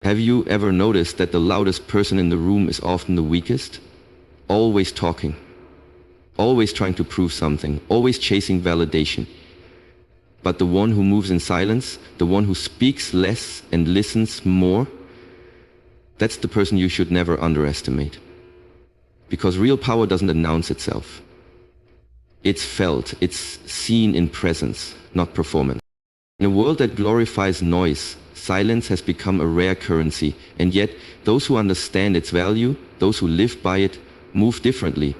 Have you ever noticed that the loudest person in the room is often the weakest? Always talking, always trying to prove something, always chasing validation. But the one who moves in silence, the one who speaks less and listens more, that's the person you should never underestimate. Because real power doesn't announce itself. It's felt, it's seen in presence, not performance. In a world that glorifies noise, silence has become a rare currency, and yet those who understand its value, those who live by it, move differently.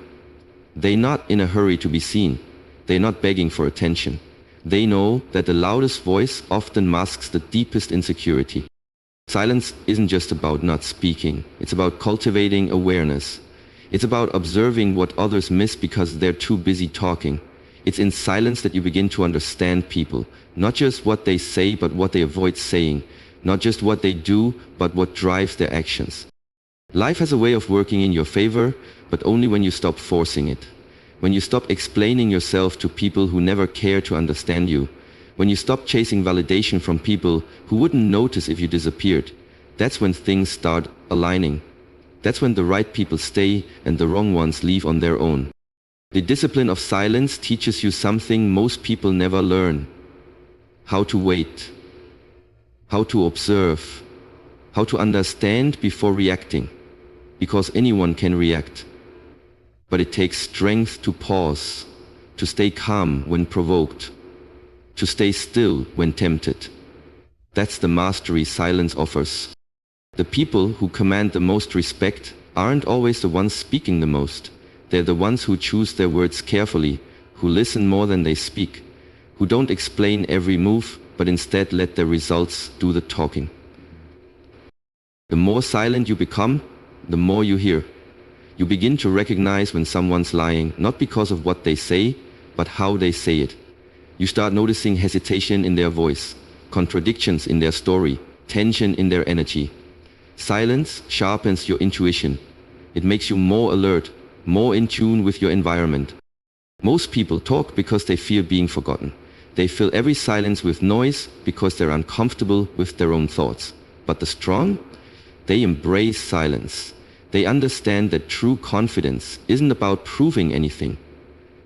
They're not in a hurry to be seen. They're not begging for attention. They know that the loudest voice often masks the deepest insecurity. Silence isn't just about not speaking. It's about cultivating awareness. It's about observing what others miss because they're too busy talking. It's in silence that you begin to understand people, not just what they say, but what they avoid saying, not just what they do, but what drives their actions. Life has a way of working in your favor, but only when you stop forcing it. When you stop explaining yourself to people who never care to understand you. When you stop chasing validation from people who wouldn't notice if you disappeared. That's when things start aligning. That's when the right people stay and the wrong ones leave on their own. The discipline of silence teaches you something most people never learn. How to wait. How to observe. How to understand before reacting. Because anyone can react. But it takes strength to pause, to stay calm when provoked, to stay still when tempted. That's the mastery silence offers. The people who command the most respect aren't always the ones speaking the most. They're the ones who choose their words carefully, who listen more than they speak, who don't explain every move, but instead let their results do the talking. The more silent you become, the more you hear. You begin to recognize when someone's lying, not because of what they say, but how they say it. You start noticing hesitation in their voice, contradictions in their story, tension in their energy. Silence sharpens your intuition. It makes you more alert, more in tune with your environment. Most people talk because they fear being forgotten. They fill every silence with noise because they're uncomfortable with their own thoughts. But the strong, they embrace silence. They understand that true confidence isn't about proving anything.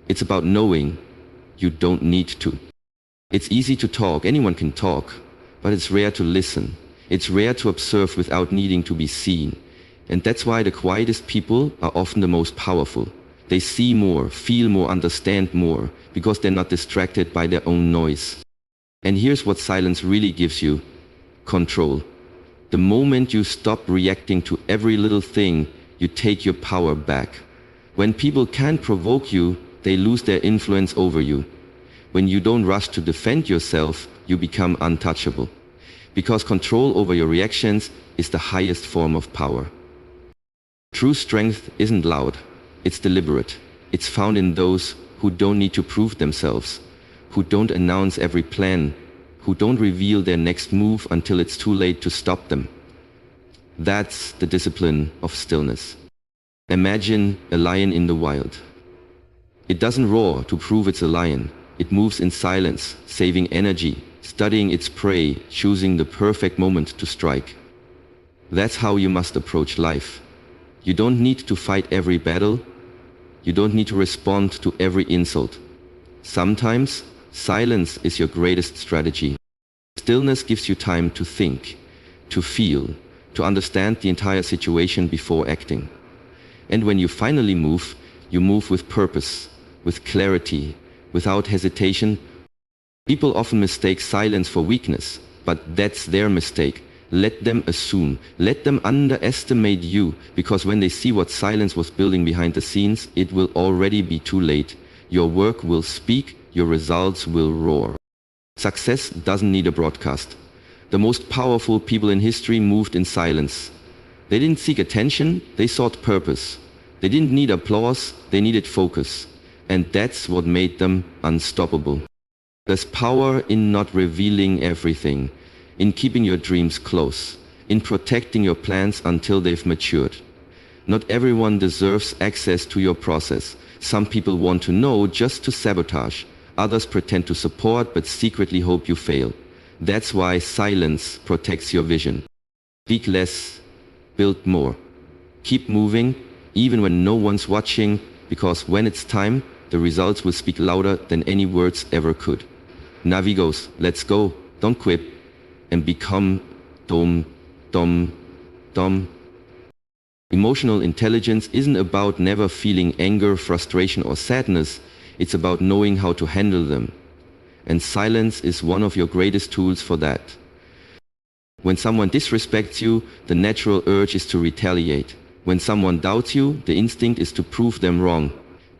It's about knowing you don't need to. It's easy to talk, anyone can talk, but it's rare to listen. It's rare to observe without needing to be seen. And that's why the quietest people are often the most powerful. They see more, feel more, understand more, because they're not distracted by their own noise. And here's what silence really gives you: control. The moment you stop reacting to every little thing, you take your power back. When people can't provoke you, they lose their influence over you. When you don't rush to defend yourself, you become untouchable. Because control over your reactions is the highest form of power. True strength isn't loud, it's deliberate. It's found in those who don't need to prove themselves, who don't announce every plan, who don't reveal their next move until it's too late to stop them. That's the discipline of stillness. Imagine a lion in the wild. It doesn't roar to prove it's a lion. It moves in silence, saving energy, studying its prey, choosing the perfect moment to strike. That's how you must approach life. You don't need to fight every battle. You don't need to respond to every insult. Sometimes, silence is your greatest strategy. Stillness gives you time to think, to feel, to understand the entire situation before acting. And when you finally move, you move with purpose, with clarity, without hesitation. People often mistake silence for weakness, but that's their mistake. Let them assume, let them underestimate you, because when they see what silence was building behind the scenes, it will already be too late. Your work will speak, your results will roar. Success doesn't need a broadcast. The most powerful people in history moved in silence. They didn't seek attention, they sought purpose. They didn't need applause, they needed focus. And that's what made them unstoppable. There's power in not revealing everything, in keeping your dreams close, in protecting your plans until they've matured. Not everyone deserves access to your process. Some people want to know just to sabotage. Others pretend to support but secretly hope you fail. That's why silence protects your vision. Speak less, build more. Keep moving, even when no one's watching, because when it's time, the results will speak louder than any words ever could. Navigos, let's go, don't quit, and become dom, dom, dom. Emotional intelligence isn't about never feeling anger, frustration, or sadness. It's about knowing how to handle them. And silence is one of your greatest tools for that. When someone disrespects you, the natural urge is to retaliate. When someone doubts you, the instinct is to prove them wrong.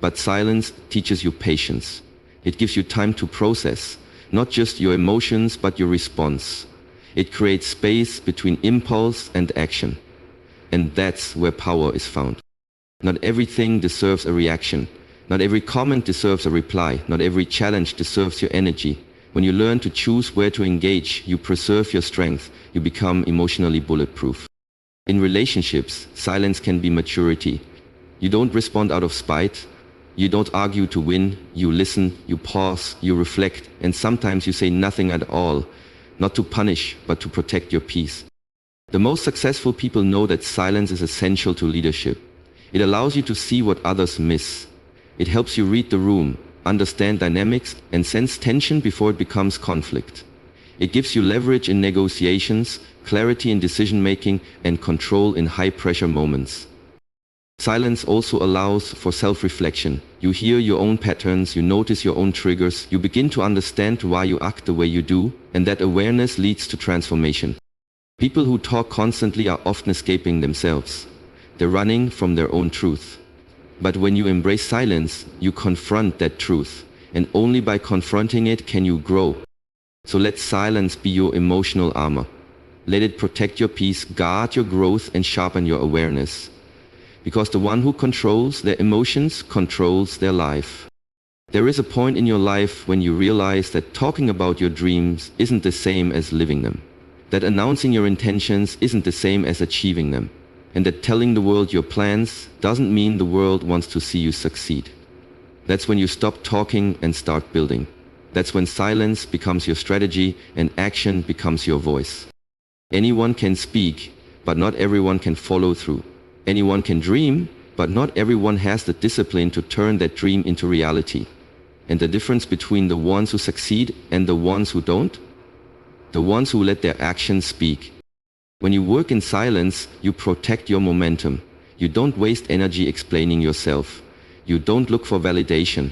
But silence teaches you patience. It gives you time to process, not just your emotions, but your response. It creates space between impulse and action. And that's where power is found. Not everything deserves a reaction. Not every comment deserves a reply. Not every challenge deserves your energy. When you learn to choose where to engage, you preserve your strength. You become emotionally bulletproof. In relationships, silence can be maturity. You don't respond out of spite. You don't argue to win. You listen, you pause, you reflect, and sometimes you say nothing at all. Not to punish, but to protect your peace. The most successful people know that silence is essential to leadership. It allows you to see what others miss. It helps you read the room, understand dynamics, and sense tension before it becomes conflict. It gives you leverage in negotiations, clarity in decision-making, and control in high-pressure moments. Silence also allows for self-reflection. You hear your own patterns, you notice your own triggers, you begin to understand why you act the way you do, and that awareness leads to transformation. People who talk constantly are often escaping themselves. They're running from their own truth. But when you embrace silence, you confront that truth, and only by confronting it can you grow. So let silence be your emotional armor. Let it protect your peace, guard your growth, and sharpen your awareness. Because the one who controls their emotions controls their life. There is a point in your life when you realize that talking about your dreams isn't the same as living them. That announcing your intentions isn't the same as achieving them. And that telling the world your plans doesn't mean the world wants to see you succeed. That's when you stop talking and start building. That's when silence becomes your strategy and action becomes your voice. Anyone can speak, but not everyone can follow through. Anyone can dream, but not everyone has the discipline to turn that dream into reality. And the difference between the ones who succeed and the ones who don't? The ones who let their actions speak. When you work in silence, you protect your momentum. You don't waste energy explaining yourself. You don't look for validation.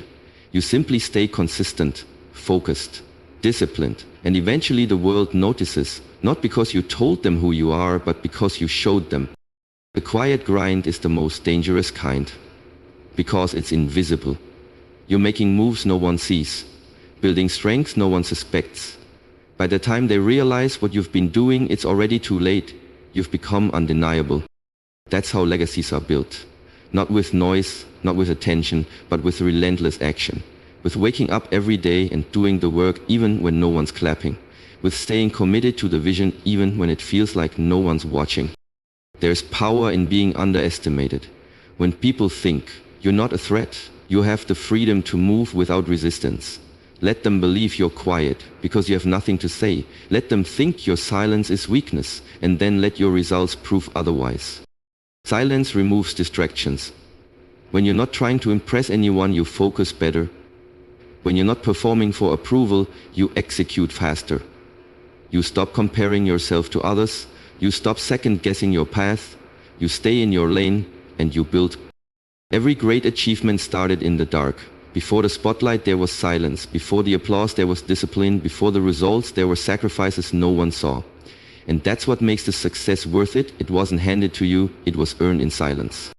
You simply stay consistent, focused, disciplined, and eventually the world notices, not because you told them who you are, but because you showed them. The quiet grind is the most dangerous kind, because it's invisible. You're making moves no one sees, building strength no one suspects. By the time they realize what you've been doing, it's already too late. You've become undeniable. That's how legacies are built. Not with noise, not with attention, but with relentless action. With waking up every day and doing the work even when no one's clapping. With staying committed to the vision even when it feels like no one's watching. There's power in being underestimated. When people think you're not a threat, you have the freedom to move without resistance. Let them believe you're quiet because you have nothing to say. Let them think your silence is weakness, and then let your results prove otherwise. Silence removes distractions. When you're not trying to impress anyone, you focus better. When you're not performing for approval, you execute faster. You stop comparing yourself to others. You stop second-guessing your path. You stay in your lane, and you build. Every great achievement started in the dark. Before the spotlight, there was silence. Before the applause, there was discipline. Before the results, there were sacrifices no one saw. And that's what makes the success worth it. It wasn't handed to you, it was earned in silence.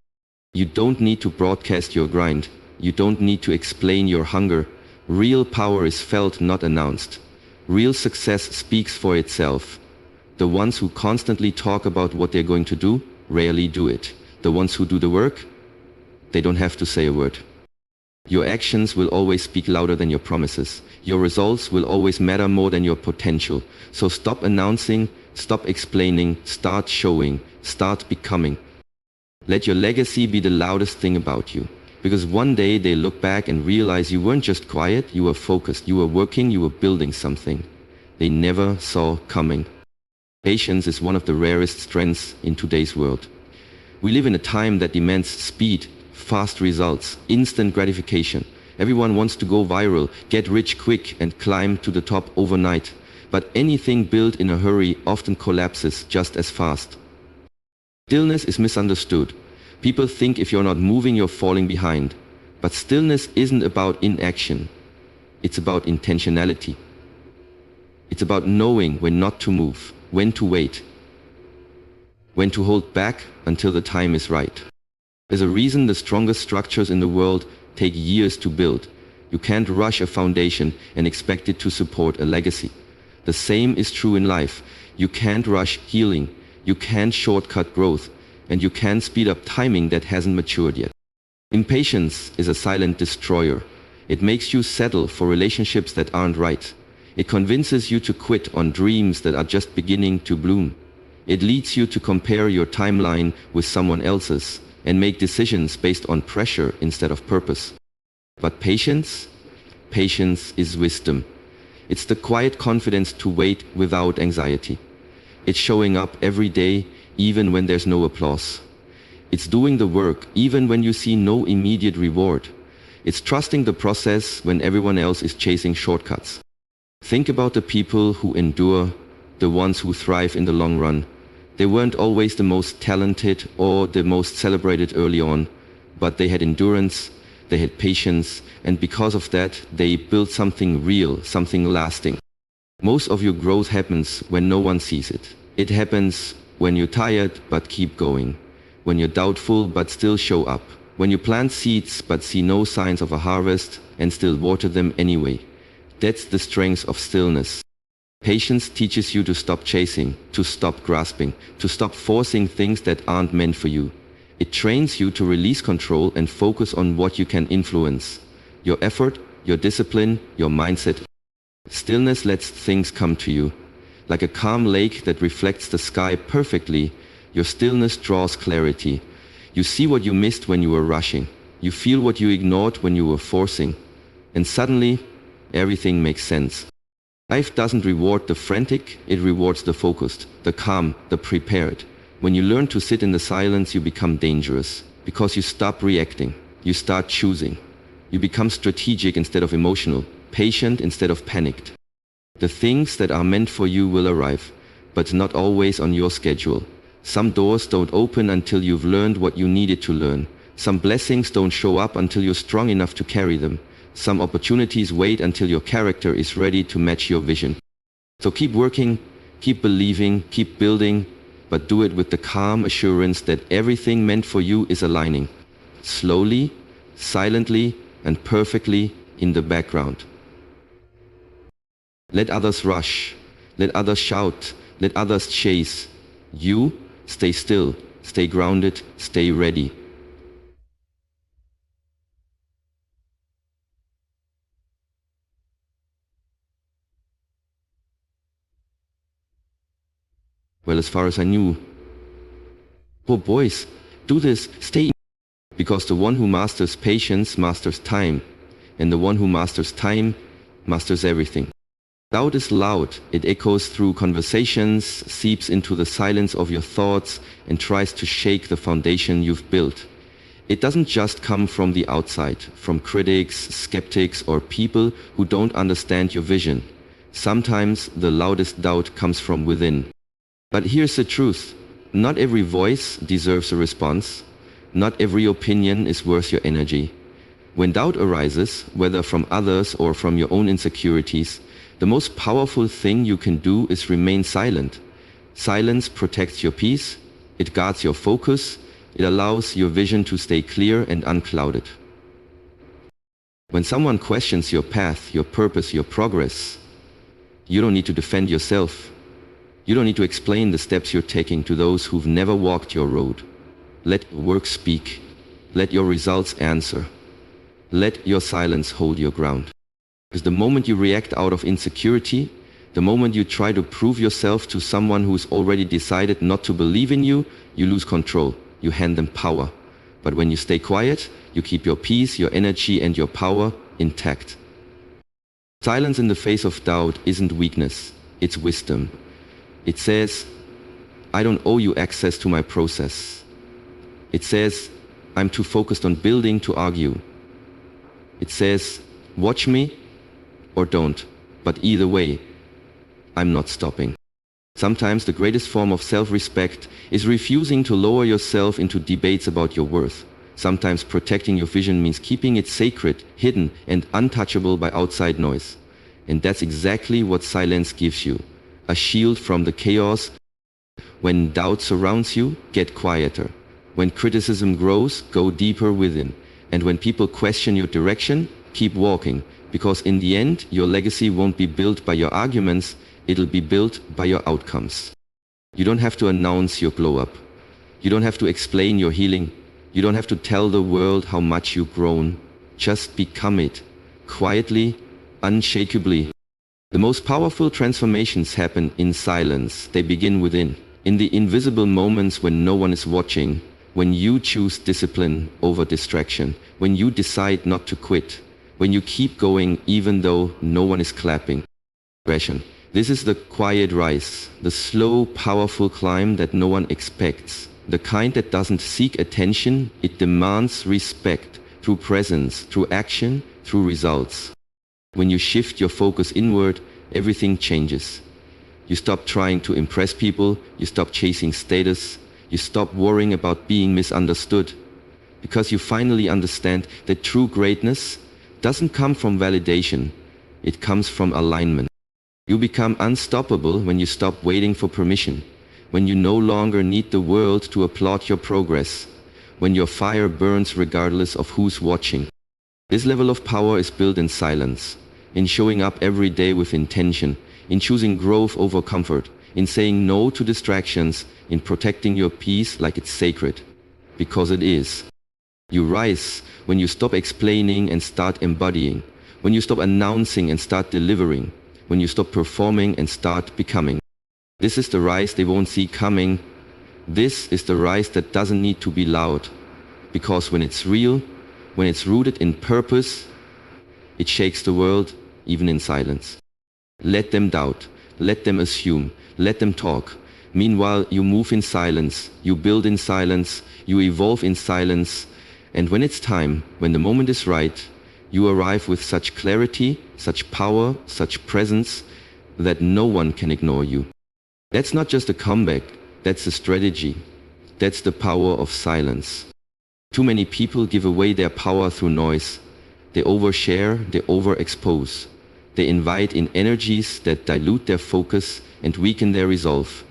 You don't need to broadcast your grind. You don't need to explain your hunger. Real power is felt, not announced. Real success speaks for itself. The ones who constantly talk about what they're going to do rarely do it. The ones who do the work, they don't have to say a word. Your actions will always speak louder than your promises. Your results will always matter more than your potential. So stop announcing, stop explaining, start showing, start becoming. Let your legacy be the loudest thing about you. Because one day they look back and realize you weren't just quiet, you were focused, you were working, you were building something they never saw coming. Patience is one of the rarest strengths in today's world. We live in a time that demands speed, fast results, instant gratification. Everyone wants to go viral, get rich quick, and climb to the top overnight. But anything built in a hurry often collapses just as fast. Stillness is misunderstood. People think if you're not moving, you're falling behind. But stillness isn't about inaction. It's about intentionality. It's about knowing when not to move, when to wait, when to hold back until the time is right. There's a reason the strongest structures in the world take years to build. You can't rush a foundation and expect it to support a legacy. The same is true in life. You can't rush healing, you can't shortcut growth, and you can't speed up timing that hasn't matured yet. Impatience is a silent destroyer. It makes you settle for relationships that aren't right. It convinces you to quit on dreams that are just beginning to bloom. It leads you to compare your timeline with someone else's and make decisions based on pressure instead of purpose. But patience is wisdom. It's the quiet confidence to wait without anxiety. It's showing up every day even when there's no applause. It's doing the work even when you see no immediate reward. It's trusting the process when everyone else is chasing shortcuts. Think about the people who endure, the ones who thrive in the long run. They weren't always the most talented or the most celebrated early on, but they had endurance, they had patience, and because of that, they built something real, something lasting. Most of your growth happens when no one sees it. It happens when you're tired but keep going, when you're doubtful but still show up, when you plant seeds but see no signs of a harvest and still water them anyway. That's the strength of stillness. Patience teaches you to stop chasing, to stop grasping, to stop forcing things that aren't meant for you. It trains you to release control and focus on what you can influence. Your effort, your discipline, your mindset. Stillness lets things come to you. Like a calm lake that reflects the sky perfectly, your stillness draws clarity. You see what you missed when you were rushing. You feel what you ignored when you were forcing. And suddenly, everything makes sense. Life doesn't reward the frantic, it rewards the focused, the calm, the prepared. When you learn to sit in the silence, you become dangerous, because you stop reacting, you start choosing. You become strategic instead of emotional, patient instead of panicked. The things that are meant for you will arrive, but not always on your schedule. Some doors don't open until you've learned what you needed to learn. Some blessings don't show up until you're strong enough to carry them. Some opportunities wait until your character is ready to match your vision. So keep working, keep believing, keep building, but do it with the calm assurance that everything meant for you is aligning. Slowly, silently, and perfectly in the background. Let others rush, let others shout, let others chase. You stay still, stay grounded, stay ready. Well, as far as I knew. Oh boys, do this, stay. Because the one who masters patience masters time, and the one who masters time masters everything. Doubt is loud, it echoes through conversations, seeps into the silence of your thoughts, and tries to shake the foundation you've built. It doesn't just come from the outside, from critics, skeptics, or people who don't understand your vision. Sometimes the loudest doubt comes from within. But here's the truth. Not every voice deserves a response. Not every opinion is worth your energy. When doubt arises, whether from others or from your own insecurities, the most powerful thing you can do is remain silent. Silence protects your peace, it guards your focus, it allows your vision to stay clear and unclouded. When someone questions your path, your purpose, your progress, you don't need to defend yourself. You don't need to explain the steps you're taking to those who've never walked your road. Let your work speak. Let your results answer. Let your silence hold your ground. Because the moment you react out of insecurity, the moment you try to prove yourself to someone who's already decided not to believe in you, you lose control. You hand them power. But when you stay quiet, you keep your peace, your energy, and your power intact. Silence in the face of doubt isn't weakness, it's wisdom. It says, I don't owe you access to my process. It says, I'm too focused on building to argue. It says, watch me or don't, but either way, I'm not stopping. Sometimes the greatest form of self-respect is refusing to lower yourself into debates about your worth. Sometimes protecting your vision means keeping it sacred, hidden, and untouchable by outside noise. And that's exactly what silence gives you. A shield from the chaos. When doubt surrounds you, get quieter. When criticism grows, go deeper within. And when people question your direction, keep walking. Because in the end, your legacy won't be built by your arguments, it'll be built by your outcomes. You don't have to announce your glow-up. You don't have to explain your healing. You don't have to tell the world how much you've grown. Just become it. Quietly, unshakably. The most powerful transformations happen in silence. They begin within. In the invisible moments when no one is watching. When you choose discipline over distraction. When you decide not to quit. When you keep going even though no one is clapping. This is the quiet rise, the slow, powerful climb that no one expects. The kind that doesn't seek attention, it demands respect through presence, through action, through results. When you shift your focus inward, everything changes. You stop trying to impress people, you stop chasing status, you stop worrying about being misunderstood. Because you finally understand that true greatness doesn't come from validation, it comes from alignment. You become unstoppable when you stop waiting for permission, when you no longer need the world to applaud your progress, when your fire burns regardless of who's watching. This level of power is built in silence, in showing up every day with intention, in choosing growth over comfort, in saying no to distractions, in protecting your peace like it's sacred, because it is. You rise when you stop explaining and start embodying, when you stop announcing and start delivering, when you stop performing and start becoming. This is the rise they won't see coming. This is the rise that doesn't need to be loud. Because when it's real, when it's rooted in purpose, it shakes the world, even in silence. Let them doubt, let them assume, let them talk. Meanwhile, you move in silence, you build in silence, you evolve in silence, and when it's time, when the moment is right, you arrive with such clarity, such power, such presence, that no one can ignore you. That's not just a comeback, that's a strategy. That's the power of silence. Too many people give away their power through noise. They overshare, they overexpose. They invite in energies that dilute their focus and weaken their resolve.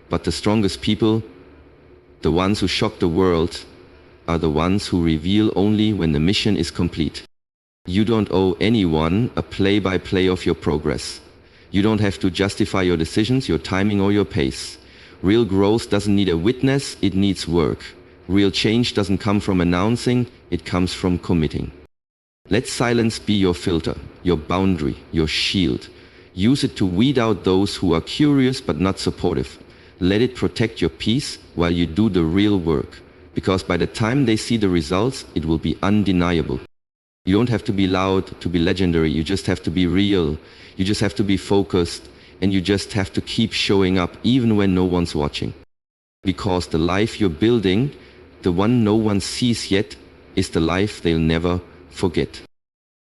But the strongest people, the ones who shock the world, are the ones who reveal only when the mission is complete. You don't owe anyone a play-by-play of your progress. You don't have to justify your decisions, your timing, or your pace. Real growth doesn't need a witness, it needs work. Real change doesn't come from announcing, it comes from committing. Let silence be your filter, your boundary, your shield. Use it to weed out those who are curious but not supportive. Let it protect your peace while you do the real work. Because by the time they see the results, it will be undeniable. You don't have to be loud to be legendary, you just have to be real. You just have to be focused, and you just have to keep showing up even when no one's watching. Because the life you're building, the one no one sees yet, is the life they'll never forget.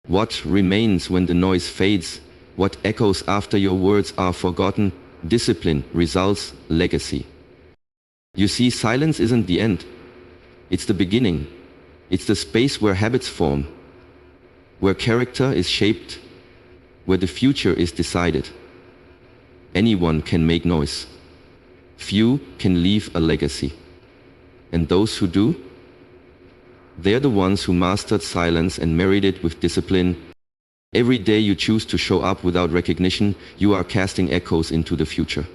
What remains when the noise fades? What echoes after your words are forgotten? Discipline, results, legacy. You see, silence isn't the end. It's the beginning. It's the space where habits form, where character is shaped, where the future is decided. Anyone can make noise. Few can leave a legacy. And those who do, they're the ones who mastered silence and married it with discipline. Every day you choose to show up without recognition, you are casting echoes into the future.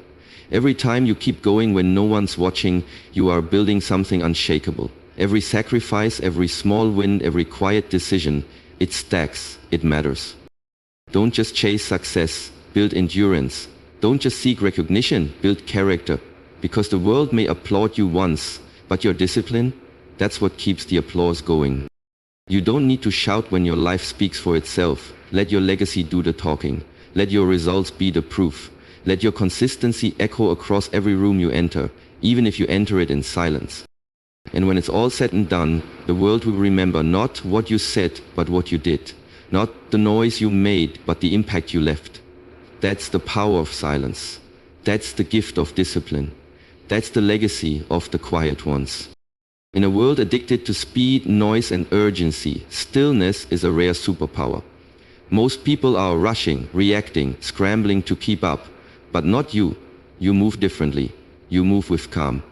Every time you keep going when no one's watching, you are building something unshakable. Every sacrifice, every small win, every quiet decision, it stacks, it matters. Don't just chase success, build endurance. Don't just seek recognition, build character. Because the world may applaud you once, but your discipline, that's what keeps the applause going. You don't need to shout when your life speaks for itself. Let your legacy do the talking. Let your results be the proof. Let your consistency echo across every room you enter. even if you enter it in silence. And when it's all said and done, the world will remember not what you said, but what you did. Not the noise you made, but the impact you left. That's the power of silence. That's the gift of discipline. That's the legacy of the quiet ones. In a world addicted to speed, noise, and urgency, stillness is a rare superpower. Most people are rushing, reacting, scrambling to keep up, but not you. You move differently. You move with calm,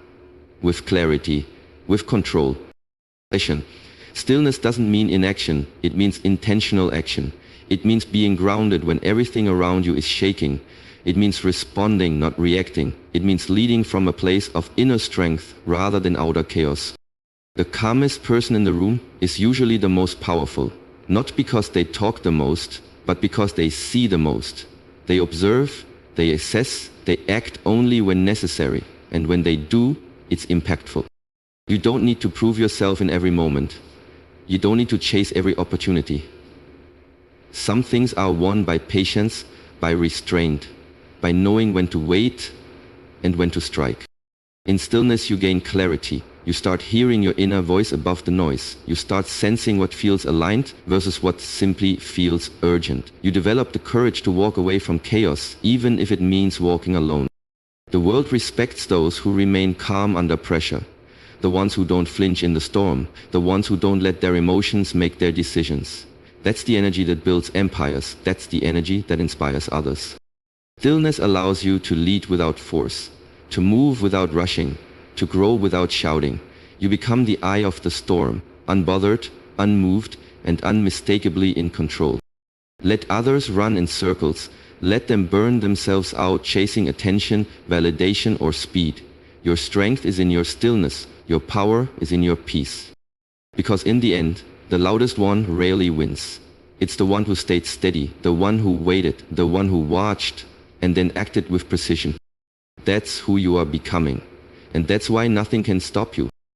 with clarity, with control. Stillness doesn't mean inaction, it means intentional action. It means being grounded when everything around you is shaking. It means responding, not reacting. It means leading from a place of inner strength rather than outer chaos. The calmest person in the room is usually the most powerful, not because they talk the most, but because they see the most. They observe, they assess, they act only when necessary, and when they do, it's impactful. You don't need to prove yourself in every moment. You don't need to chase every opportunity. Some things are won by patience, by restraint, by knowing when to wait and when to strike. In stillness you gain clarity. You start hearing your inner voice above the noise. You start sensing what feels aligned versus what simply feels urgent. You develop the courage to walk away from chaos, even if it means walking alone. The world respects those who remain calm under pressure. The ones who don't flinch in the storm. The ones who don't let their emotions make their decisions. That's the energy that builds empires. That's the energy that inspires others. Stillness allows you to lead without force, to move without rushing, to grow without shouting. You become the eye of the storm, unbothered, unmoved, and unmistakably in control. Let others run in circles. Let them burn themselves out chasing attention, validation, or speed. Your strength is in your stillness. Your power is in your peace. Because in the end, the loudest one rarely wins. It's the one who stayed steady, the one who waited, the one who watched, and then acted with precision. That's who you are becoming. And that's why nothing can stop you.